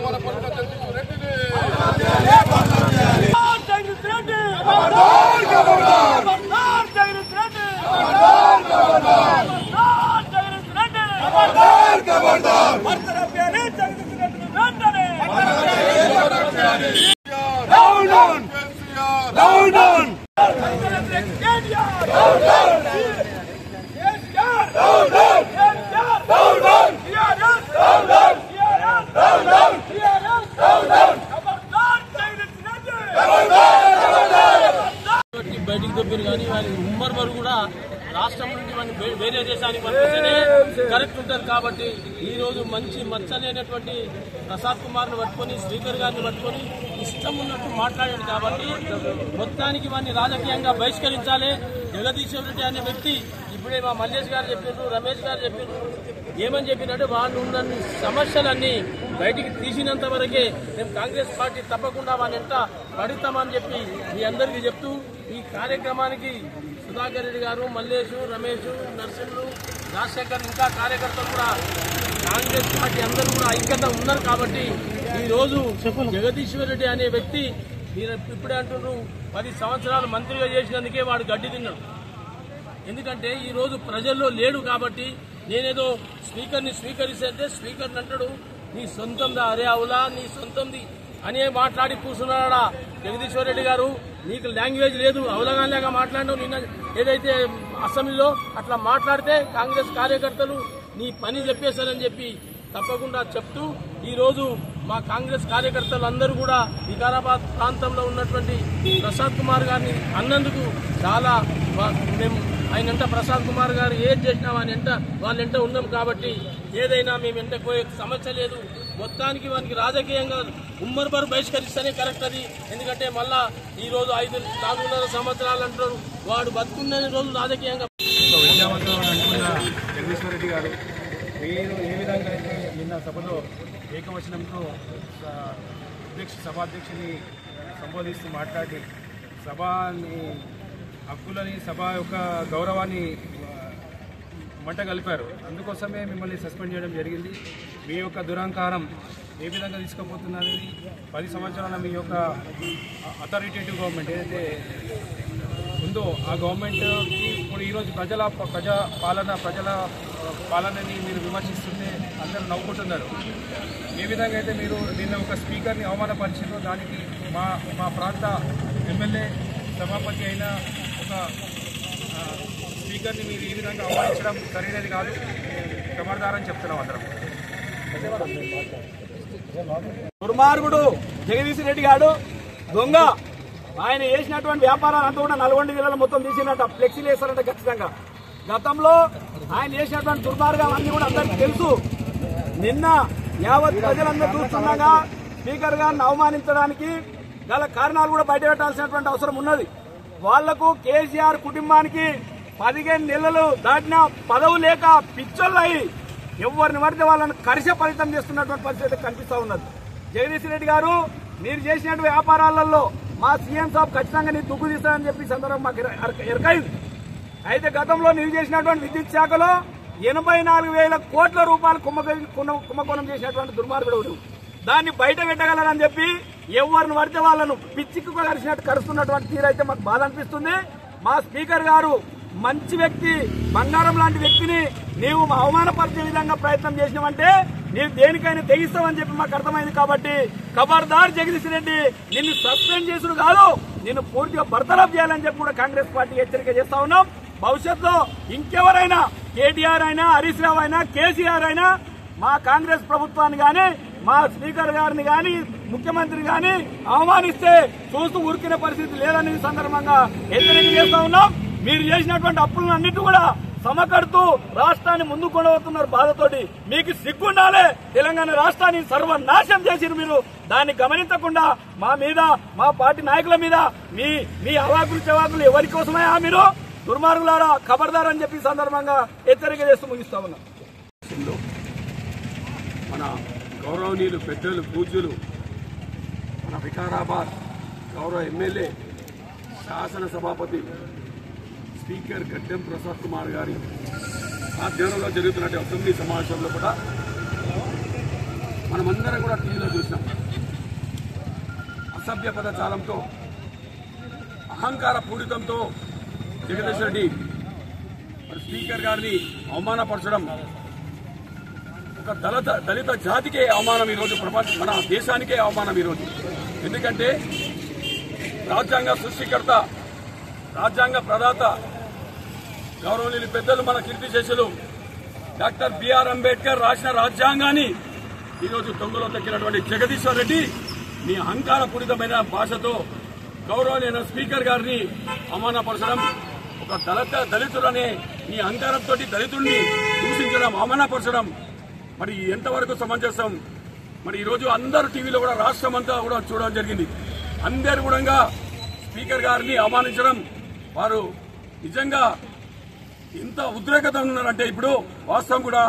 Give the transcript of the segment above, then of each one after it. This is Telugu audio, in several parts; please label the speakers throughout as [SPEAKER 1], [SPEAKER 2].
[SPEAKER 1] అవమాన పరుల జగదీశ్వర్ రెడ్డిని
[SPEAKER 2] బయటికి దొబ్బిరు కానీ వాళ్ళు ఉమ్మర్ వరకు కూడా రాష్ట్రం నుండి మనం వేరే దేశానికి పంపిస్తేనే కరెక్ట్ ఉంటుంది. కాబట్టి ఈ రోజు మంచి మచ్చలేనటువంటి ప్రసాద్ కుమార్ను పట్టుకొని స్పీకర్ గారిని పట్టుకొని ఇష్టం ఉన్నట్టు మాట్లాడాడు. కాబట్టి మొత్తానికి వాడిని రాజకీయంగా బహిష్కరించాలి. జగదీశ్వర్ రెడ్డి అనే వ్యక్తి ఇప్పుడే మా మల్లేష్ గారు చెప్పారు, రమేష్ గారు చెప్పారు, ఏమని చెప్పినట్టు వాళ్ళు ఉన్న సమస్యలన్నీ బయటికి తీసినంత వరకే మేము కాంగ్రెస్ పార్టీ తప్పకుండా వాళ్ళ వెంట పడుతామని చెప్పి మీ అందరికీ చెప్తూ ఈ కార్యక్రమానికి సుధాకర్ రెడ్డి గారు, మల్లేషు, రమేష్, నరసింహులు, రాజశేఖర్ ఇంకా కార్యకర్తలు కూడా కాంగ్రెస్ పార్టీ అందరూ కూడా ఐక్యత ఉన్నారు. కాబట్టి ఈ రోజు జగదీశ్వర్ రెడ్డి అనే వ్యక్తి మీరు ఇప్పుడే అంటున్నారు 10 సంవత్సరాలు మంత్రిగా చేసినందుకే వాడు గడ్డి తిన్నాడు. ఎందుకంటే ఈ రోజు ప్రజల్లో లేడు. కాబట్టి నేనేదో స్పీకర్ని స్వీకరిస్తే స్పీకర్ని అంటాడు నీ సొంతందా అరే అవులా నీ సొంతంది అనే మాట్లాడి కూర్చున్నాడా జగదీశ్వర్ రెడ్డి గారు. నీకు లాంగ్వేజ్ లేదు, అవలగానేగా మాట్లాడవు. నిన్న ఏదైతే అసెంబ్లీలో అట్లా మాట్లాడితే కాంగ్రెస్ కార్యకర్తలు నీ పని చెప్పేశారని చెప్పి తప్పకుండా చెప్తూ ఈరోజు మా కాంగ్రెస్ కార్యకర్తలు అందరూ కూడా వికారాబాద్ ప్రాంతంలో ఉన్నటువంటి ప్రసాద్ కుమార్ గారిని అన్నందుకు చాలా మేము ఆయనంట ప్రసాద్ కుమార్ గారు ఏది చేసినా వాళ్ళెంట ఉన్నాం. కాబట్టి ఏదైనా మేము ఎంట పోయే సమస్య లేదు. మొత్తానికి వానికి రాజకీయంగా ఉమ్మర్బరు బహిష్కరిస్తేనే కరెక్ట్ అది. ఎందుకంటే మళ్ళా ఈ రోజు 4.5 సంవత్సరాలు అంటారు, వాడు బతుకున్న రోజు రాజకీయంగా
[SPEAKER 3] విద్యావంతులు అనుకున్న జగదీశ్వర్ రెడ్డి గారు మీరు ఏ విధంగా అయితే నిన్న సభలో ఏకవచనంతో సభాధ్యక్షుని సంబోధిస్తూ మాట్లాడి సభని హక్కులని సభ యొక్క గౌరవాన్ని మంట కలిపారు. అందుకోసమే మిమ్మల్ని సస్పెండ్ చేయడం జరిగింది. మీ యొక్క దురహంకారం ఏ విధంగా తీసుకుపోతున్నది 10 సంవత్సరాల మీ యొక్క అథారిటేటివ్ గవర్నమెంట్ ఏదైతే ఉందో ఆ గవర్నమెంట్కి ఇప్పుడు ఈరోజు ప్రజల పాలనని మీరు విమర్శిస్తుంటే అందరూ నవ్వుకుంటున్నారు. ఏ విధంగా అయితే మీరు నిన్న ఒక స్పీకర్ని అవమానపరిచారో దానికి మా ప్రాంత ఎమ్మెల్యే సభాపతి అయిన ఒక స్పీకర్ని మీరు ఈ విధంగా అవమానించడం సరైనది కాదు. ఖబర్దారని చెప్తున్నాం అందరం.
[SPEAKER 4] దుర్మార్గుడు జగదీశ్వర్ రెడ్డి గారు దొంగ. ఆయన చేసినటువంటి వ్యాపారాలు అంతా కూడా నల్గొండ జిల్లాలో మొత్తం తీసినట్ట ఫ్లెక్సీలు వేస్తారంట ఖచ్చితంగా. గతంలో ఆయన చేసినటువంటి దుర్మార్గం అన్ని కూడా అందరికీ తెలుసు. నిన్న యావత్ ప్రజలందరూ చూస్తుండగా స్పీకర్ గారిని అవమానించడానికి గల కారణాలు కూడా బయట పెట్టాల్సినటువంటి అవసరం ఉన్నది. వాళ్లకు కేసీఆర్ కుటుంబానికి 15 నెలలు దాటిన పదవు లేక పిచ్చోళ్ళయి ఎవరిని పడితే వాళ్ళని కరిష ఫలితం చేస్తున్నటువంటి పరిస్థితి కనిపిస్తా ఉన్నది. జగదీశ్వర్ రెడ్డి గారు మీరు చేసినటువంటి వ్యాపారాలలో మా సీఎం సాబ్ ఖచ్చితంగా నీ దుగ్గు తీస్తానని చెప్పి సందర్భం మాకు ఎరకైంది. అయితే గతంలో నీవు చేసినటువంటి విద్యుత్ శాఖలో 84,000 కోట్ల రూపాయలు కుంభకోణం చేసినటువంటి దుర్మార్గుడు. దాన్ని బయట పెట్టగలరని చెప్పి ఎవరిని పడితే వాళ్ళను పిచ్చికి కరిచినట్టు కరుస్తున్నటువంటి తీరైతే మాకు బాధ అనిపిస్తుంది. మా స్పీకర్ గారు మంచి వ్యక్తి, బంగారం లాంటి వ్యక్తిని నీవు అవమానపరిచే విధంగా ప్రయత్నం చేసినావంటే నీవు దేనికైనా తెగిస్తావని చెప్పి మాకు అర్థమైంది. కాబట్టి ఖబర్దార్ జగదీశ్వర్ రెడ్డి, నిన్ను సస్పెండ్ చేసుడు కాదు, నిన్ను పూర్తిగా బర్తరఫ్ చేయాలని చెప్పి కూడా కాంగ్రెస్ పార్టీ హెచ్చరిక చేస్తా ఉన్నాం. భవిష్యత్తులో ఇంకెవరైనా కేటీఆర్ అయినా, హరీష్ రావు అయినా, కేసీఆర్ అయినా మా కాంగ్రెస్ ప్రభుత్వాన్ని గాని మా స్పీకర్ గారిని గాని ముఖ్యమంత్రి గాని అవమానిస్తే చూస్తూ ఊరికిన పరిస్థితి లేదని సందర్భంగా హెచ్చరిక చేస్తా ఉన్నాం. మీరు చేసినటువంటి అప్పులను అన్నిటి కూడా సమకడుతూ రాష్ట్రాన్ని ముందుకు కొనబోతున్నారు బాధతోటి. మీకు సిగ్గుండాలే. తెలంగాణ రాష్ట్రాన్ని సర్వనాశనం చేసిరు మీరు. దాన్ని గమనించకుండా మా మీద, మా పార్టీ నాయకుల మీద మీ అవాకులు చవాకులు ఎవరి కోసమే మీరు దుర్మార్గులారా ఖబర్దార్ అని చెప్పి సందర్భంగా హెచ్చరిక చేస్తూ ముగిస్తా ఉన్నాం.
[SPEAKER 5] మన గౌరవనీయులు పెద్దలు పూజ్యులు మన వికారాబాద్ గౌరవ ఎమ్మెల్యే శాసనసభాపతి స్పీకర్ గడ్డం ప్రసాద్ కుమార్ గారి ఆధ్వర్యంలో జరుగుతున్న అసెంబ్లీ సమావేశంలో కూడా మనమందరం కూడా టీవీలో చూసినాం. అసభ్య పదజాలంతో అహంకార పూరితంతో జగదీష్ రెడ్డి స్పీకర్ గారిని అవమానపరచడం ఒక దళిత జాతికే అవమానం ఈరోజు, మన దేశానికే అవమానం ఈరోజు. ఎందుకంటే రాజ్యాంగ సృష్టికర్త, రాజ్యాంగ ప్రదాత, గౌరవనీయులు పెద్దలు, మన కీర్తిశేషులు డాక్టర్ బిఆర్ అంబేద్కర్ రాసిన రాజ్యాంగాన్ని ఈరోజు దొంగలో తక్కినటువంటి జగదీశ్వర్ రెడ్డి మీ అహంకారపూరితమైన భాషతో గౌరవనీయ స్పీకర్ గారిని అవమానపరచడం, ఒక దళితులనే మీ అహంకారంతో దళితుడిని దూషించడం, అవమానపరచడం మరి ఎంతవరకు సమంజసం? మరి ఈరోజు అందరూ టీవీలో కూడా రాష్ట్రం అంతా కూడా చూడడం జరిగింది. అందరు కూడా స్పీకర్ గారిని అవమానించడం, వారు నిజంగా ఎంత ఉద్రేకత ఉన్నారంటే ఇప్పుడు వాస్తవం కూడా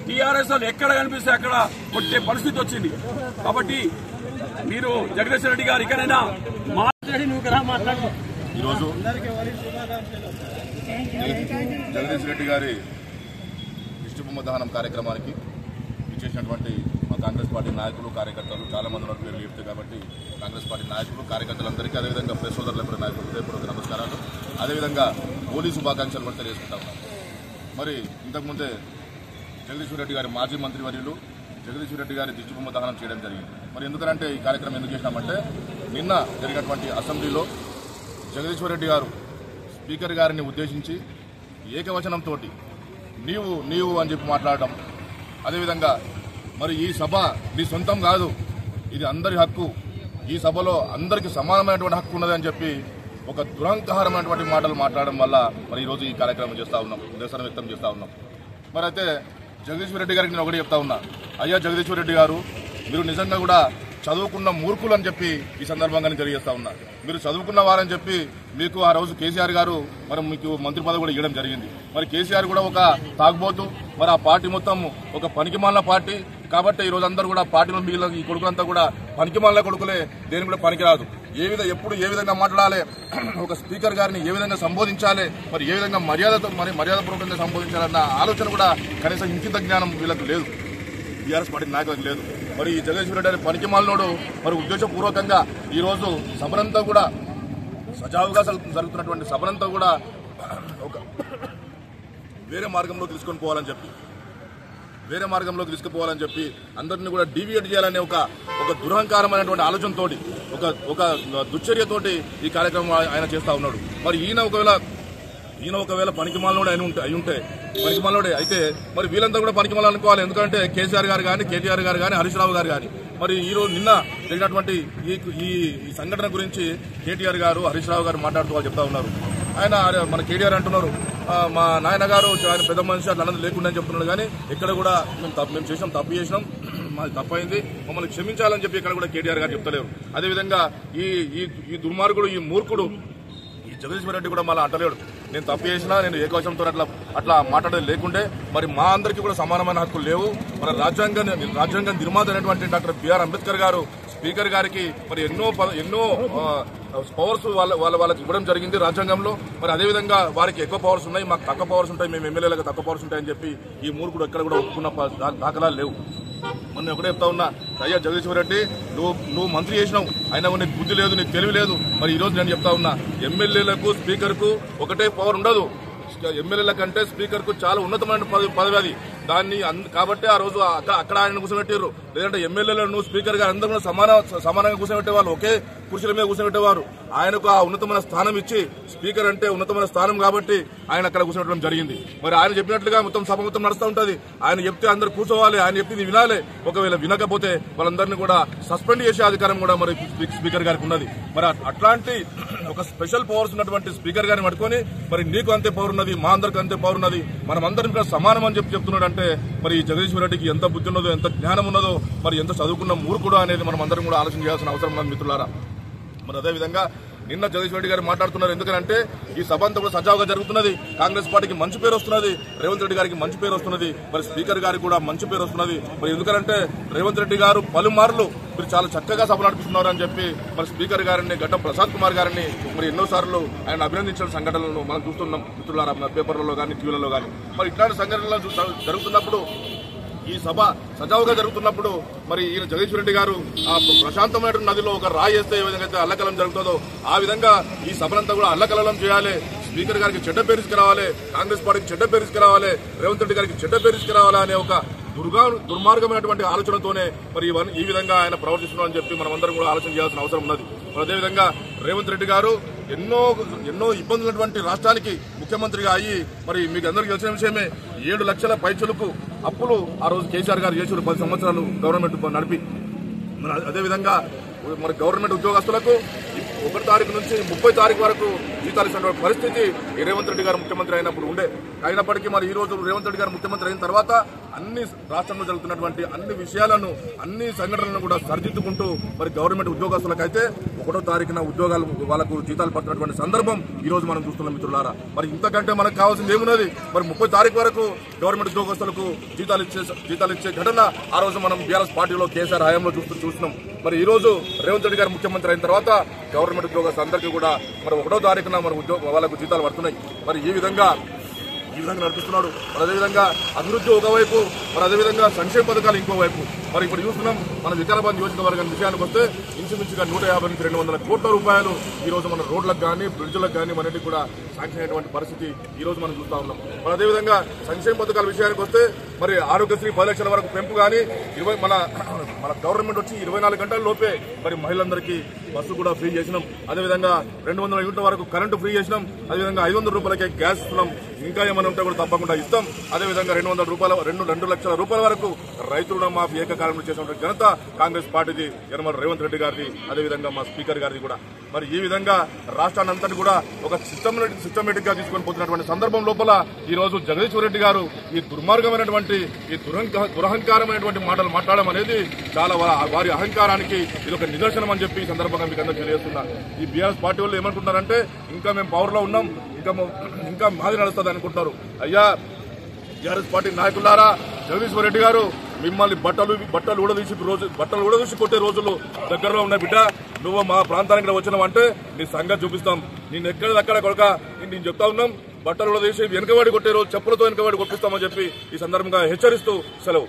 [SPEAKER 5] టీఆర్ఎస్ వాళ్ళు ఎక్కడ కనిపిస్తే అక్కడ కొట్టే పరిస్థితి వచ్చింది. కాబట్టి మీరు జగదీష్ రెడ్డి గారు ఇకనైనా మాట్లాడి మాట్లాడు.
[SPEAKER 1] ఈరోజు జగదీష్ రెడ్డి గారి దిష్టిబొమ్మ దహనం కార్యక్రమానికి ఇచ్చేసినటువంటి మా కాంగ్రెస్ పార్టీ నాయకులు, కార్యకర్తలు చాలా మంది ఉన్న పేర్లు చెప్తాయి కాబట్టి కాంగ్రెస్ పార్టీ నాయకులు, కార్యకర్తలందరికీ, అదేవిధంగా ప్రెస్ సోదరులకు నాయకులు హృదయపూర్వక నమస్కారాలు. అదేవిధంగా హోలీ శుభాకాంక్షలు కూడా తెలియజేసుకుంటా ఉన్నాం. మరి ఇంతకుముందే జగదీశ్వర్ రెడ్డి గారి మాజీ మంత్రివర్యులు జగదీశ్వర్ రెడ్డి గారి దిష్టిబొమ్మ దహనం చేయడం జరిగింది. మరి ఎందుకంటే ఈ కార్యక్రమం ఎందుకు చేసినామంటే నిన్న జరిగినటువంటి అసెంబ్లీలో జగదీశ్వర్ రెడ్డి గారు స్పీకర్ గారిని ఉద్దేశించి ఏకవచనంతో నీవు అని చెప్పి మాట్లాడడం, అదేవిధంగా మరి ఈ సభ మీ సొంతం కాదు, ఇది అందరి హక్కు, ఈ సభలో అందరికీ సమానమైనటువంటి హక్కు ఉన్నది అని చెప్పి ఒక దురహంకారమైనటువంటి మాటలు మాట్లాడడం వల్ల మరి ఈరోజు ఈ కార్యక్రమం చేస్తూ ఉన్నాం, నిరసన వ్యక్తం చేస్తూ ఉన్నాం. మరి అయితే జగదీశ్వర్ రెడ్డి గారికి నేను ఒకటి చెప్తా ఉన్నా, అయ్యా జగదీశ్వర్ రెడ్డి గారు, మీరు నిజంగా కూడా చదువుకున్న మూర్ఖులు అని చెప్పి ఈ సందర్భంగా తెలియజేస్తా ఉన్నా. మీరు చదువుకున్న వారని చెప్పి మీకు ఆ రోజు కేసీఆర్ గారు మరి మీకు మంత్రి పదవి కూడా ఇవ్వడం జరిగింది. మరి కేసీఆర్ కూడా ఒక తాగుబోతు, మరి ఆ పార్టీ మొత్తం ఒక పనికిమాలిన పార్టీ కాబట్టి ఈ రోజు అందరూ కూడా పార్టీలో మిగిలిన ఈ కొడుకులంతా కూడా పనికిమాలిన కొడుకులే, దేని కూడా పనికిరాదు. ఎప్పుడు ఏ విధంగా మాట్లాడాలి, ఒక స్పీకర్ గారిని ఏ విధంగా సంబోధించాలి, మరి ఏ విధంగా మర్యాదపూర్వకంగా సంబోధించాలన్న ఆలోచన కూడా కనీసం ఇంకింత జ్ఞానం వీళ్ళకు లేదు, టీఆర్ఎస్ పార్టీ నాయకులకు లేదు. మరి ఈ జగదీశ్వర్ రెడ్డి అనే పనికిమాలినోడు మరి ఉద్దేశపూర్వకంగా ఈ రోజు సభనంతా కూడా సజావుగా జరుగుతున్నటువంటి సభనంతా కూడా ఒక వేరే మార్గంలోకి తీసుకొని పోవాలని చెప్పి అందరినీ కూడా డీవియేట్ చేయాలనే ఒక దురహంకారమైనటువంటి ఆలోచనతోటి ఒక దుశ్చర్యతోటి ఈ కార్యక్రమం ఆయన చేస్తా ఉన్నాడు. మరి ఈయన ఒకవేళ పనికిమాలినోడు పనికిమాలినోడే అయితే మరి వీళ్ళంతా కూడా పనికిమాలి అనుకోవాలి. ఎందుకంటే కేసీఆర్ గారు కానీ, కేటీఆర్ గారు కానీ, హరీష్ రావు గారు కానీ మరి ఈ రోజు నిన్న జరిగినటువంటి ఈ సంఘటన గురించి కేటీఆర్ గారు, హరీష్ రావు గారు మాట్లాడుతూ వాళ్ళు చెప్తా ఉన్నారు. ఆయన మన కేటీఆర్ అంటున్నారు మా నాయన గారు ఆయన పెద్ద మనిషి అట్లా అన్నది లేకుండా అని చెప్తున్నాడు. కానీ ఇక్కడ కూడా మేము తప్పు చేసినాం, మాది తప్పైంది, మమ్మల్ని క్షమించాలని చెప్పి ఇక్కడ కూడా కేటీఆర్ గారు చెప్తలేరు. అదేవిధంగా ఈ దుర్మార్గుడు, ఈ మూర్ఖుడు ఈ జగదీశ్వర్ రెడ్డి కూడా మళ్ళీ అంటలేడు నేను తప్పు చేసినా, నేను ఏకవచనంతో అట్లా మాట్లాడేది లేకుంటే మరి మా అందరికీ కూడా సమానమైన హక్కులు లేవు. మన రాజ్యాంగ నిర్మాత అయినటువంటి డాక్టర్ బిఆర్ అంబేద్కర్ గారు స్పీకర్ గారికి మరి ఎన్నో పవర్స్ వాళ్ళకి ఇవ్వడం జరిగింది రాజ్యాంగంలో. మరి అదేవిధంగా వారికి ఎక్కువ పవర్స్ ఉన్నాయి, మాకు తక్కువ పవర్స్ ఉంటాయి, మేము ఎమ్మెల్యేలకు తక్కువ పవర్స్ ఉంటాయని చెప్పి ఈ మూర్ఖుడు ఎక్కడ కూడా ఒప్పుకున్న దాఖలాలు లేవు. మొన్న ఒకటే చెప్తా ఉన్నా, అయ్యా జగదీశ్వర్ రెడ్డి నువ్వు మంత్రి చేసినావు, అయినా నీకు బుద్ధి లేదు, నీకు తెలివి లేదు. మరి ఈ రోజు నేను చెప్తా ఉన్నా, ఎమ్మెల్యేలకు స్పీకర్కు ఒకటే పవర్ ఉండదు. ఎమ్మెల్యేల కంటే స్పీకర్ కు చాలా ఉన్నతమైన పదవి అది. దాన్ని కాబట్టి ఆ రోజు అక్కడ ఆయన కూర్చోబెట్టారు. లేదంటే ఎమ్మెల్యేలను స్పీకర్ గారు అందరూ సమానంగా కూర్చోబెట్టేవాళ్ళు, ఒకే కుర్చీల మీద కూర్చోబెట్టేవారు. ఆయనకు ఆ ఉన్నతమైన స్థానం ఇచ్చి, స్పీకర్ అంటే ఉన్నతమైన స్థానం కాబట్టి ఆయన అక్కడ కూర్చోబెట్టడం జరిగింది. మరి ఆయన చెప్పినట్లుగా మొత్తం సభ మొత్తం నడుస్తూ ఉంటుంది. ఆయన చెప్తే అందరు కూర్చోవాలి, ఆయన చెప్పింది వినాలి. ఒకవేళ వినకపోతే వాళ్ళందరినీ కూడా సస్పెండ్ చేసే అధికారం కూడా మరి స్పీకర్ గారికి ఉన్నది. మరి అట్లాంటి ఒక స్పెషల్ పవర్స్ ఉన్నటువంటి స్పీకర్ గారిని పట్టుకొని మరి నీకు అంతే పవర్ ఉన్నది, మా అందరికి అంతే పవర్ ఉన్నది, మనం అందరం కూడా సమానం అని చెప్తున్నాడు. అంటే మరి జగదీశ్వర్ రెడ్డికి ఎంత బుద్ధి ఉన్నదో, ఎంత జ్ఞానం ఉన్నదో, మరి ఎంత చదువుకున్న మూర్ఖుడు అనేది మనం అందరం కూడా ఆలోచన చేయాల్సిన అవసరం ఉన్నది మిత్రులారా. మరి అదేవిధంగా నిన్న జగదీశ్వర్ రెడ్డి గారు మాట్లాడుతున్నారు. ఎందుకంటే ఈ సభ అంతా కూడా సజావుగా జరుగుతున్నది, కాంగ్రెస్ పార్టీకి మంచి పేరు వస్తున్నది, రేవంత్ రెడ్డి గారికి మంచి పేరు వస్తున్నది, మరి స్పీకర్ గారికి కూడా మంచి పేరు వస్తున్నది. మరి ఎందుకంటే రేవంత్ రెడ్డి గారు పలుమార్లు మీరు చాలా చక్కగా సభ నడిపిస్తున్నారు అని చెప్పి మరి స్పీకర్ గారిని, గడ్డం ప్రసాద్ కుమార్ గారిని మరి ఎన్నోసార్లు ఆయన అభినందించిన సంఘటనలను మనం చూస్తున్నాం మిత్రులారా, పేపర్లలో కానీ టీవీలలో కానీ. మరి ఇట్లాంటి సంఘటనలు జరుగుతున్నప్పుడు ఈ సభ సజావుగా జరుగుతున్నప్పుడు మరి ఈయన జగదీశ్వర్ రెడ్డి గారు ఆ ప్రశాంతమైన నదిలో ఒక రాయి వేస్తే ఏ విధంగా అయితే అల్లకలం జరుగుతుందో ఆ విధంగా ఈ సభనంతా కూడా అల్లకల్లం చేయాలి. స్పీకర్ గారికి చెడ్డ పేరు తీసుకురావాలి, కాంగ్రెస్ పార్టీకి చెడ్డ పేరు తీసుకురావాలి, రేవంత్ రెడ్డి గారికి చెడ్డ పేరు తీసుకురావాలి అనే ఒక దుర్మార్గమైనటువంటి ఆలోచనతోనే మరి ఈ విధంగా ఆయన ప్రవర్తిస్తున్నారని చెప్పి మనం అందరం కూడా ఆలోచన చేయాల్సిన అవసరం ఉన్నది. అదేవిధంగా రేవంత్ రెడ్డి గారు ఎన్నో ఇబ్బందులటువంటి రాష్ట్రానికి ముఖ్యమంత్రిగా అయ్యి మరి మీకు అందరికీ తెలిసిన విషయమే 7 లక్షల పైచలకు అప్పులు ఆ రోజు కేసీఆర్ గారు చేశారు 10 సంవత్సరాలు గవర్నమెంట్ నడిపి. అదేవిధంగా మరి గవర్నమెంట్ ఉద్యోగస్తులకు 1 తారీఖు నుంచి 30 తారీఖు వరకు జీతాలు ఇచ్చినటువంటి పరిస్థితి రేవంత్ రెడ్డి గారు ముఖ్యమంత్రి అయినప్పుడు ఉండే. అయినప్పటికీ మరి ఈ రోజు రేవంత్ రెడ్డి గారు ముఖ్యమంత్రి అయిన తర్వాత అన్ని రాష్ట్రంలో జరుగుతున్నటువంటి అన్ని విషయాలను అన్ని సంఘటనలను కూడా సరిదిద్దుకుంటూ మరి గవర్నమెంట్ ఉద్యోగస్తులకైతే 1వ తారీఖున ఉద్యోగాలు వాళ్ళకు జీతాలు పడుతున్నటువంటి సందర్భం ఈ రోజు మనం చూస్తున్నాం మిత్రులారా. మరి ఇంతకంటే మనకు కావాల్సింది ఏమున్నది? మరి 30 తారీఖు వరకు గవర్నమెంట్ ఉద్యోగస్తులకు జీతాలు ఇచ్చే ఘటన ఆ రోజు మనం బీఆర్ఎస్ పార్టీలో కేసీఆర్ హయాంలో చూస్తున్నాం. మరి ఈ రోజు రేవంత్ రెడ్డి గారు ముఖ్యమంత్రి అయిన తర్వాత గవర్నమెంట్ ఉద్యోగస్తులందరికీ కూడా మరి 1వ తారీఖున మన వాళ్ళకు జీతాలు పడుతున్నాయి. మరి ఈ విధంగా నడిపిస్తున్నాడు. మరి అదేవిధంగా అభివృద్ధి ఒకవైపు, మరి అదేవిధంగా సంక్షేమ పథకాలు ఇంకోవైపు. మరి ఇప్పుడు చూస్తున్నాం మన వికారాబాద్ నియోజకవర్గం విషయానికి వస్తే ఇంచుమించుగా 150 నుంచి 200 కోట్ల రూపాయలు ఈ రోజు మన రోడ్లకు కానీ బ్రిడ్జ్లకు కానీ మనకి కూడా శాంక్షన్ అయినటువంటి పరిస్థితి ఈ రోజు మనం చూస్తా ఉన్నాం. మరి అదేవిధంగా సంక్షేమ పథకాల విషయానికి వస్తే మరి ఆరోగ్యశ్రీ 10 లక్షల వరకు పెంపు కానీ మన గవర్నమెంట్ వచ్చి 24 గంటల లోపే మరి మహిళలందరికీ బస్సు కూడా ఫ్రీ చేసినాం. అదేవిధంగా 200 యూనిట్ల వరకు కరెంటు ఫ్రీ చేసినాం. అదేవిధంగా 500 రూపాయలకే గ్యాస్ ఇస్తున్నాం. ఇంకా ఏమైనా ఉంటే కూడా తప్పకుండా ఇస్తాం. అదేవిధంగా 2 లక్షల రూపాయల వరకు రైతు రుణమాఫీ ఏకకాలంలో చేసినటువంటి ఘనత కాంగ్రెస్ పార్టీది, యనమల రేవంత్ రెడ్డి గారిది, అదేవిధంగా మా స్పీకర్ గారిది కూడా. మరి ఈ విధంగా రాష్ట్రాన్ని అంతటి కూడా ఒక సిస్టమేటిక్ గా తీసుకొని పోతున్నటువంటి సందర్భం లోపల ఈ రోజు జగదీశ్వర్ రెడ్డి గారు ఈ దుర్మార్గమైనటువంటి ఈ దురహంకారమైనటువంటి మాటలు మాట్లాడడం అనేది చాలా వారి అహంకారానికి ఇది ఒక నిదర్శనం అని చెప్పి ఈ సందర్భంగా మీకు అందరూ తెలియజేస్తున్నా. ఈ బీఆర్ఎస్ పార్టీ వాళ్ళు ఏమనుకుంటున్నారంటే ఇంకా మేము పవర్ లో ఉన్నాం, ఇంకా మాది నడుస్తుంది అనుకుంటారు. అయ్యా టీఆర్ఎస్ పార్టీ నాయకులారా, జగదీశ్వర్ రెడ్డి గారు మిమ్మల్ని బట్టలు ఊడదీసి కొట్టే రోజులు దగ్గరలో ఉన్నాయి బిడ్డ. నువ్వు మా ప్రాంతానికి వచ్చినావంటే నీ సంగతి చూపిస్తాం. నేను ఎక్కడదక్కడ కొడక నేను చెప్తా ఉన్నాం. బట్టలు ఊడదీసి వెనుకబడి కొట్టే రోజు చెప్పులతో వెనుకబడి కొట్టిస్తామని చెప్పి ఈ సందర్భంగా హెచ్చరిస్తూ సెలవు.